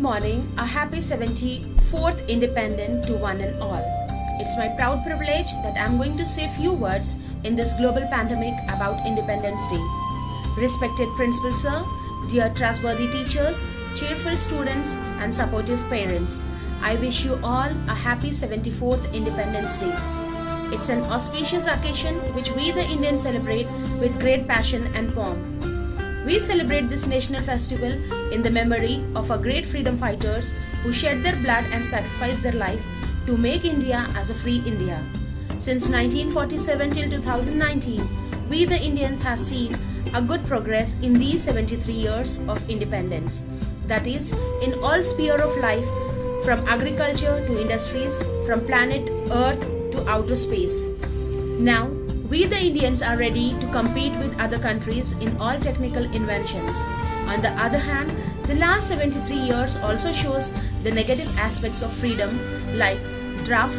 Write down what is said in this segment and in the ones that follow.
morning, a happy 74th Independent to one and all. It's my proud privilege that I'm going to say few words in this global pandemic about Independence Day. Respected Principal Sir, dear trustworthy teachers, cheerful students and supportive parents, I wish you all a happy 74th Independence Day. It's an auspicious occasion which we the Indians celebrate with great passion and pomp. We celebrate this national festival in the memory of our great freedom fighters who shed their blood and sacrificed their life to make India as a free India. Since 1947 till 2019, we the Indians have seen a good progress in these 73 years of independence. That is, in all sphere of life, from agriculture to industries, from planet Earth to outer space. Now, we the Indians are ready to compete with other countries in all technical inventions. On the other hand, the last 73 years also shows the negative aspects of freedom like draft,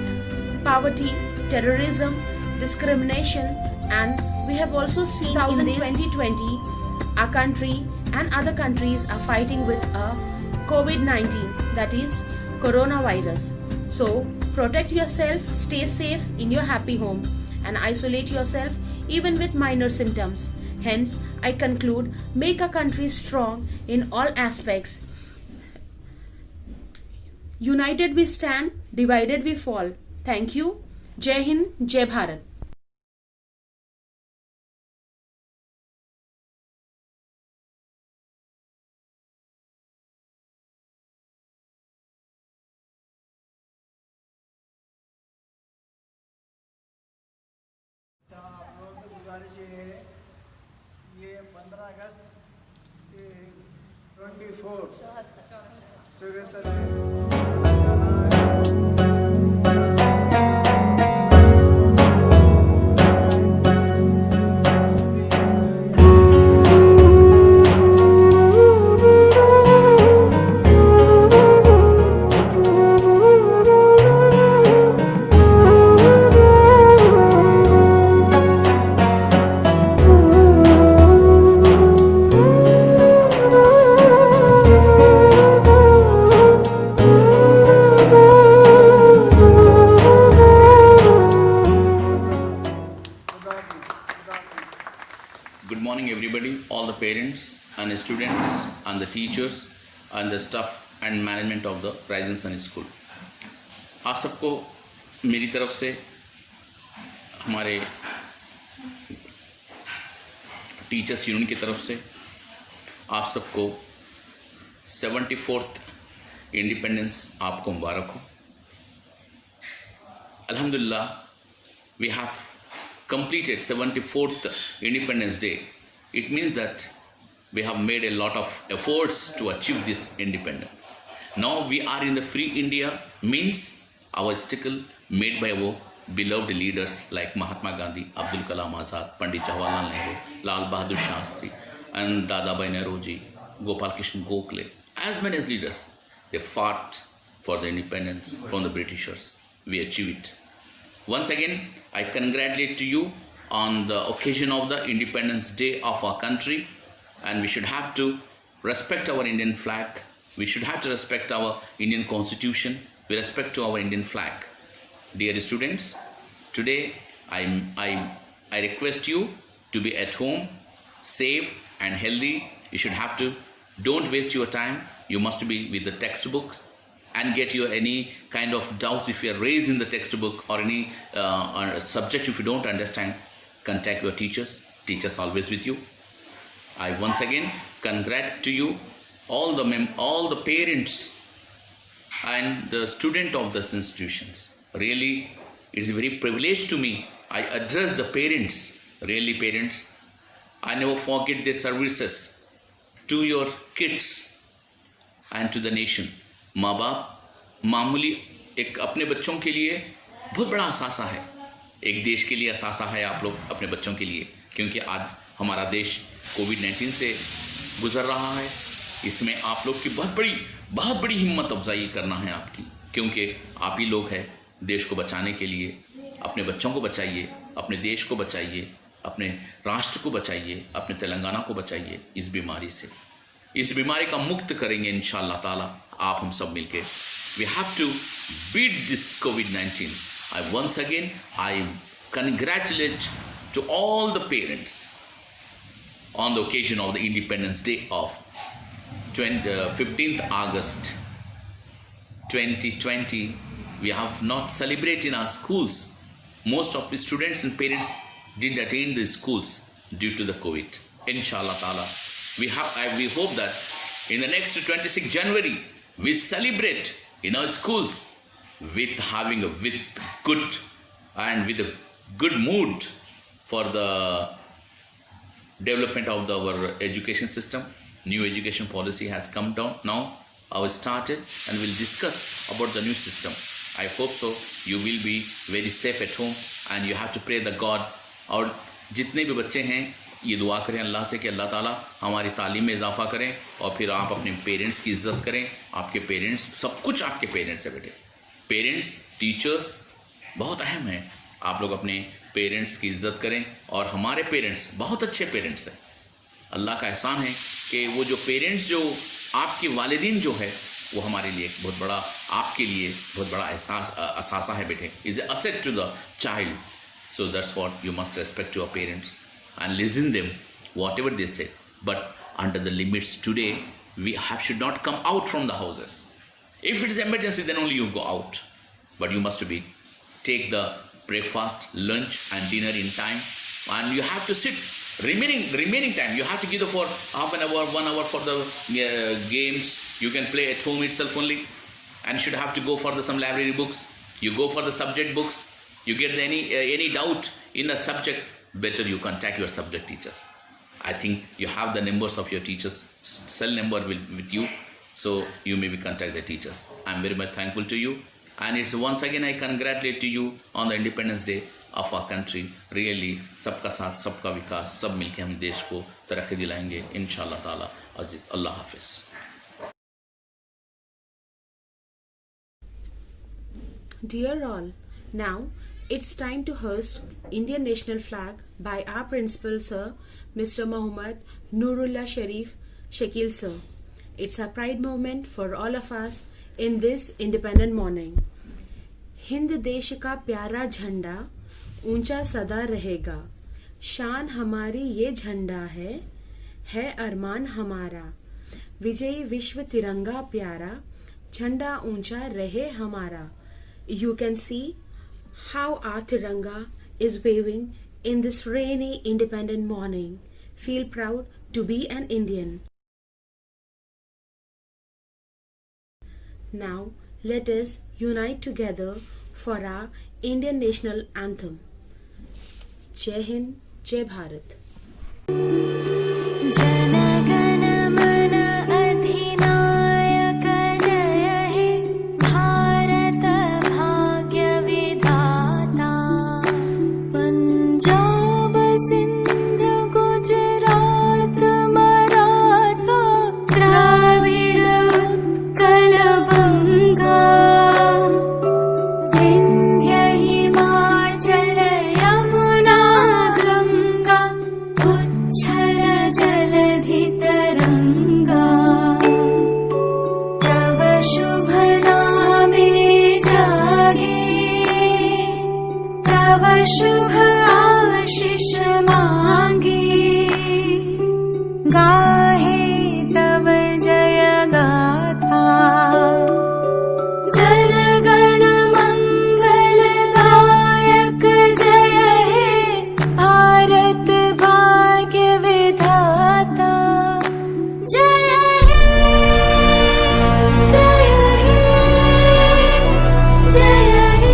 poverty, terrorism, discrimination, and we have also seen in 2020 our country and other countries are fighting with a COVID-19, that is coronavirus. So protect yourself, stay safe in your happy home and isolate yourself even with minor symptoms. Hence, I conclude, make our country strong in all aspects. United we stand, divided we fall. Thank you. Jai Hind, Jai Bharat. आप लोगों से गुजारिश ये है, ये 15 अगस्त 24th Good morning everybody, all the parents and the students and the teachers and the staff and management of the Rising Sun School. आप सबको मेरी तरफ से, हमारे टीचर्स यूनियन की तरफ से आप सबको 74th इंडिपेंडेंस आपको मुबारक हो. Alhamdulillah, we have completed 74th Independence Day. It means that we have made a lot of efforts to achieve this independence. Now we are in the free India, means our struggle made by our beloved leaders like Mahatma Gandhi, Abdul Kalam Azad, Pandit Jawaharlal Nehru, Lal Bahadur Shastri and Dadabhai Naoroji, Gopal Krishna Gokhale. As many as leaders, they fought for the independence from the Britishers. We achieved it. Once again, I congratulate to you on the occasion of the Independence Day of our country, and we should have to respect our Indian flag. We should have to respect our Indian Constitution. We respect to our Indian flag. Dear students, today I request you to be at home, safe and healthy. You should have to, don't waste your time. You must be with the textbooks and get your any kind of doubts if you are raised in the textbook or any subject if you don't understand, contact your teachers. Teachers always with you. I once again congratulate to you all the parents and the student of these institutions. Really, it is a very privilege to me. I address the parents. Really, parents, I never forget their services to your kids and to the nation. माँ बाप मामूली एक अपने बच्चों के लिए बहुत बड़ा असासा है, एक देश के लिए असासा है आप लोग अपने बच्चों के लिए, क्योंकि आज हमारा देश कोविड-19 से गुजर रहा है. इसमें आप लोग की बहुत बड़ी हिम्मत अफजाई करना है आपकी, क्योंकि आप ही लोग हैं देश को बचाने के लिए. अपने बच्चों को बचाइए, अपने देश को बचाइए, अपने राष्ट्र को बचाइए, अपने तेलंगाना को बचाइए इस बीमारी से. इस बीमारी का मुक्त करेंगे इंशाअल्लाह ताला आप हम सब मिलके. We have to beat this COVID-19. Once again I congratulate to all the parents on the occasion of the Independence Day of 15th August 2020. We have not celebrated in our schools. Most of the students and parents didn't attend the schools due to the COVID. Inshallah ta'ala, we hope that in the next 26 January we celebrate in our schools with a good mood for the development of our education system. New education policy has come down now. Our started and we'll discuss about the new system. I hope so. You will be very safe at home and you have to pray the God. और जितने भी बच्चे हैं ये दुआ करें अल्लाह से कि अल्लाह ताला हमारी तालीम में इजाफा करें और फिर आप अपने पेरेंट्स की इज्जत करें. आपके पेरेंट्स सब कुछ आपके पेरेंट्स है बेटे. पेरेंट्स टीचर्स बहुत अहम है. आप लोग अपने पेरेंट्स की इज्जत करें और हमारे पेरेंट्स बहुत अच्छे पेरेंट्स हैं. अल्लाह का एहसान है कि वो जो पेरेंट्स जो आपके वालिदीन जो है वो हमारे लिए बहुत बड़ा आपके लिए बहुत बड़ा असासा है बेटे. Is a asset to the child. So that's what you must respect your parents and listen them whatever they say, but under the limits. Today we should not come out from the houses. If it is emergency then only you go out, but you must take the breakfast, lunch and dinner in time, and you have to sit remaining time you have to give for half an hour 1 hour for the games you can play at home itself only, and should have to go for some library books. You go for the subject books. You get any doubt in a subject, better you contact your subject teachers. I think you have the numbers of your teachers, cell number with you, so you may contact the teachers. I am very much thankful to you, and it's once again I congratulate to you on the Independence Day of our country. Really सबका साथ सबका विकास, सब मिलके हम देश को तरक्की दिलाएंगे इंशाअल्लाह ताला. अजीज अल्लाह हाफिज. Dear all, now it's time to hoist Indian national flag by our principal sir, Mr. Mohammad Nurullah Sharif Shakil sir. It's a pride moment for all of us in this independent morning. Hind देश का प्यारा झंडा ऊंचा सदा रहेगा. शान हमारी ये झंडा है अरमान हमारा. विजयी विश्व तिरंगा प्यारा, झंडा ऊंचा रहे हमारा. You can see how our Tiranga is waving in this rainy independent morning. Feel proud to be an Indian. Now let us unite together for our Indian national anthem. Jai Hind, Jai Bharat. शुभ आशीष मांगी, गाहे तव जय गाथा. जनगण मंगल गायक जय हे भारत भाग्य विधाता. जय हे जय हे जय हे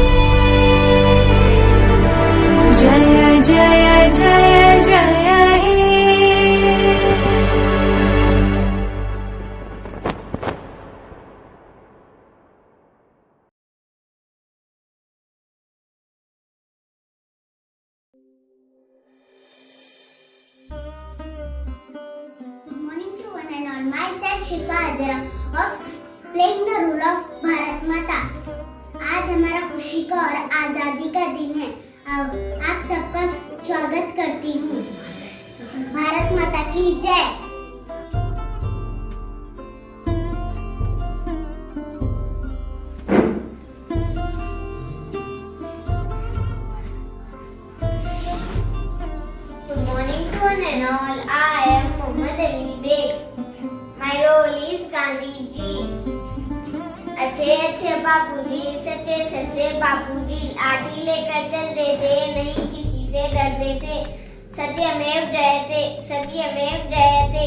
जय जय जय जय हे. Good morning to one and all. Myself Shifa Adira of playing the role of Bharat Mata. आज हमारा खुशी का और आज़ादी का दिन है. आप सबका स्वागत करती हूँ. भारत माता की जय. बापूजी, सच्चे सच्चे बापूजी, लाठी लेकर चलते थे, नहीं किसी से डरते थे, सत्यमेव जयते, सत्यमेव जयते।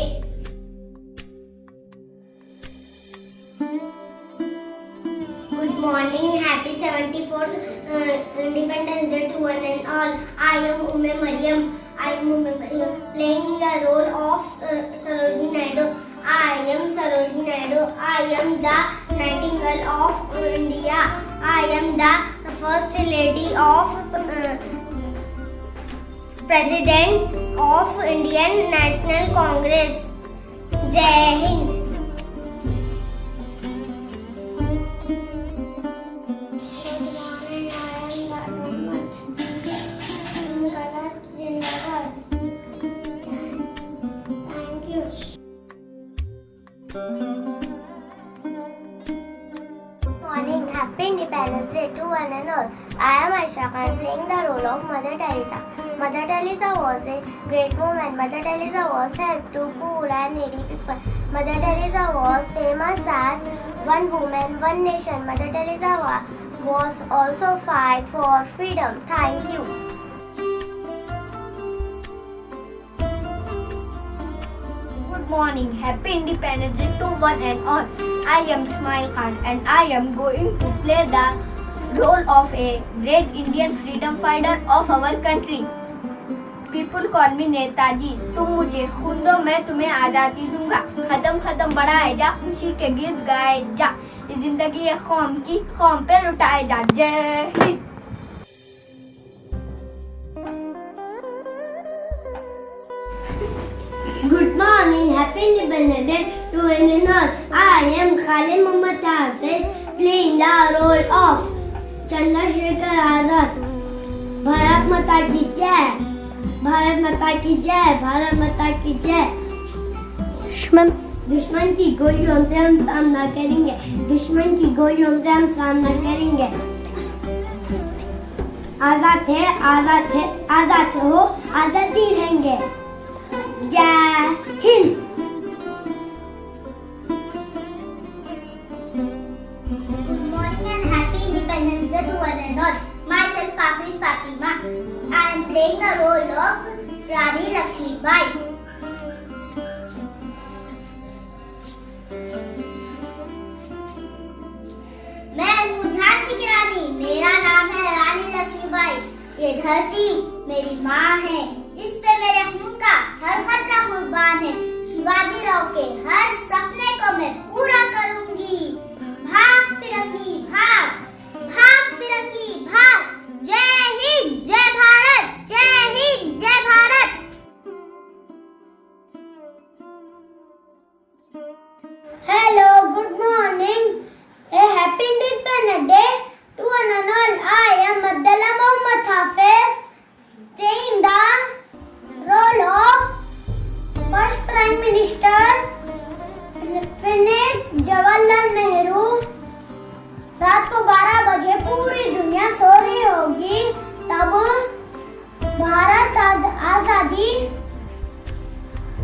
Good morning, happy 74th Independence Day to one and all. I am Ume Mariam. Playing the role of Sarojini Naidu. I am Sarojini Naidu. I am the Nightingale of India. I am the First Lady of President of Indian National Congress. Jai Hind. Thank you. Morning, happy Independence Day to one and all. I am Aisha Khan, playing the role of Mother Teresa. Mother Teresa was a great woman. Mother Teresa was help to poor and needy people. Mother Teresa was famous as one woman, one nation. Mother Teresa was also fight for freedom. Thank you. Good morning, happy Independence Day to one and all. I am Ismail Khan and I am going to play the role of a great Indian freedom fighter of our country. People call me Netaji, तुम मुझे खून दो मैं तुम्हें आज़ादी दूंगा, खत्म खत्म बढ़ाए जा, खुशी के गीत गाए जा, ये जिंदगी है कौम की, कौम पे लुटाए जा। जय Hind. Good morning, happy Independence Day to one and all. I am Khalid Muhammad Hafiz, playing the role of Chandrasekhar Azad. Bharat माता की जय, भारत माता की जय, भारत माता की जय। दुश्मन की गोलियों से हम सामना करेंगे, दुश्मन की गोलियों से हम सामना करेंगे। आजाद है, आजाद है, आजाद हो, आजादी रहेंगे। जय Hind. Good morning and happy Independence Day to one and all. Myself Fatima Fatima. I am playing the role of Rani Lakshmibai. मैं हूँ झांसी की रानी, मेरा नाम है रानी लक्ष्मीबाई। ये धरती मेरी माँ है, इस पे मेरे खून का हर खतरा कुर्बान है। शिवाजी राव के हर सपने को मैं पूरा करूंगी। भाग पिरंगी भाग, भाग पिरंगी भाग। जय हिंद, जय भारत, जय हिंद, जय Bharat. Hello, good morning. A happy Independence Day to one and all. I am Abdullah Muhammad Hafiz, playing the role of first Prime Minister Pandit Jawaharlal Nehru। रात को 12 बजे पूरी दुनिया सो रही होगी, तब भारत आजादी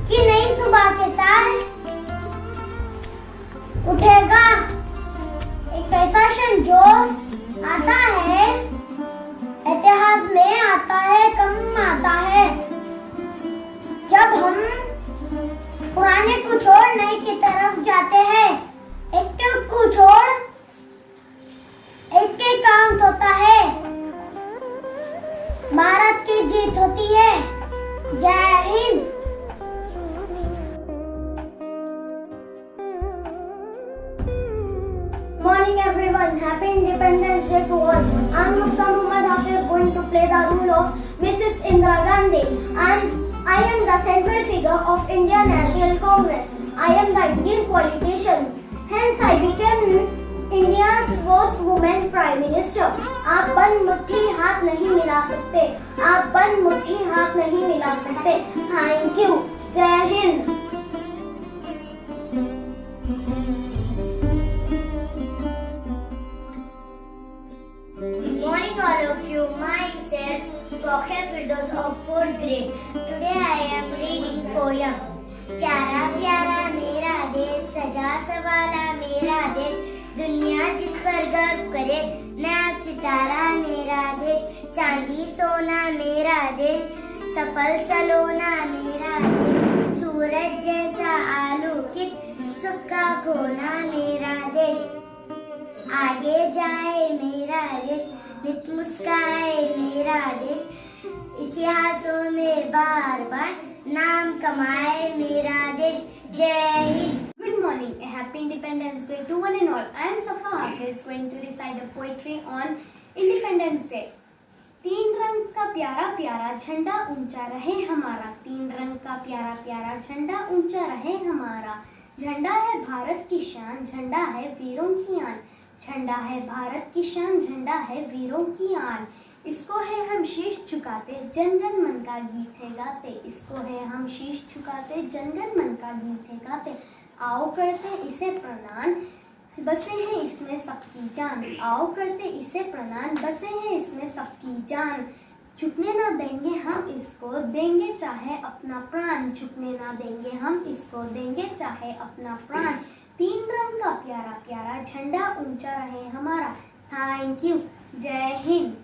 की नई सुबह के साथ उठेगा। एक ऐसा क्षण जो आता है, इतिहास में आता है, कम आता है, जब हम पुराने को छोड़ नए की तरफ जाते हैं। एक को छोड़ एक के काउंट होता है, भारत की जीत होती है। जय Hind. Morning everyone, happy Independence Day to all. I'm Mufsa Muhammad Hafiz, going to play the role of Mrs. Indira Gandhi. I am the central figure of Indian National Congress. I am the Indian politician. Hence I became India's first woman Prime Minister. आप बंद मुट्ठी हाथ नहीं मिला सकते, आप बंद मुट्ठी हाथ नहीं मिला सकते। Thank you. जय Hind. Good morning all of you. Myself Sohail Firdaus of 4th grade. Today I am reading poem. प्यारा प्यारा मेरा देश, सजा सवाला मेरा देश, दुनिया जिस पर गर्व करे, नया सितारा मेरा देश, चांदी सोना मेरा देश, सफल सलोना मेरा देश, सूरज जैसा आलोकित सुख का कोना मेरा देश, आगे जाए मेरा देश, नित मुस्काए मेरा देश, इतिहासों में बार बार नाम कमाए मेरा देश। जय Hind. Good morning, a happy Independence Day to one and all. I am Safa Hafiz going to recite a poetry on Independence Day. तीन रंग का प्यारा प्यारा झंडा ऊंचा रहे हमारा, तीन रंग का प्यारा प्यारा झंडा ऊंचा रहे हमारा, झंडा है भारत की शान, झंडा है वीरों की आन, झंडा है भारत की शान, झंडा है वीरों की आन, इसको है हम शीश झुकाते, जनगण मन का गीत है गाते, इसको है हम शीश झुकाते, जनगण मन का गीत है गाते, आओ करते इसे प्रणाम, बसे हैं इसमें सबकी जान, आओ करते इसे प्रणाम, बसे हैं इसमें सबकी जान, झुकने ना देंगे हम इसको, देंगे चाहे अपना प्राण, झुकने ना देंगे हम इसको, देंगे चाहे अपना प्राण, तीन रंग का प्यारा प्यारा झंडा ऊंचा रहे हमारा। Thank you. जय Hind.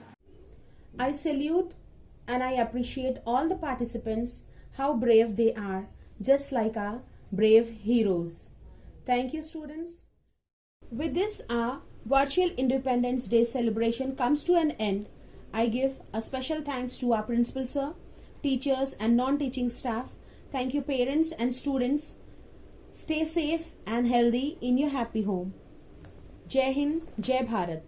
I salute and I appreciate all the participants, how brave they are, just like our brave heroes. Thank you, students. With this, our virtual Independence Day celebration comes to an end. I give a special thanks to our principal sir, teachers and non-teaching staff. Thank you, parents and students. Stay safe and healthy in your happy home. Jai Hind, Jai Bharat.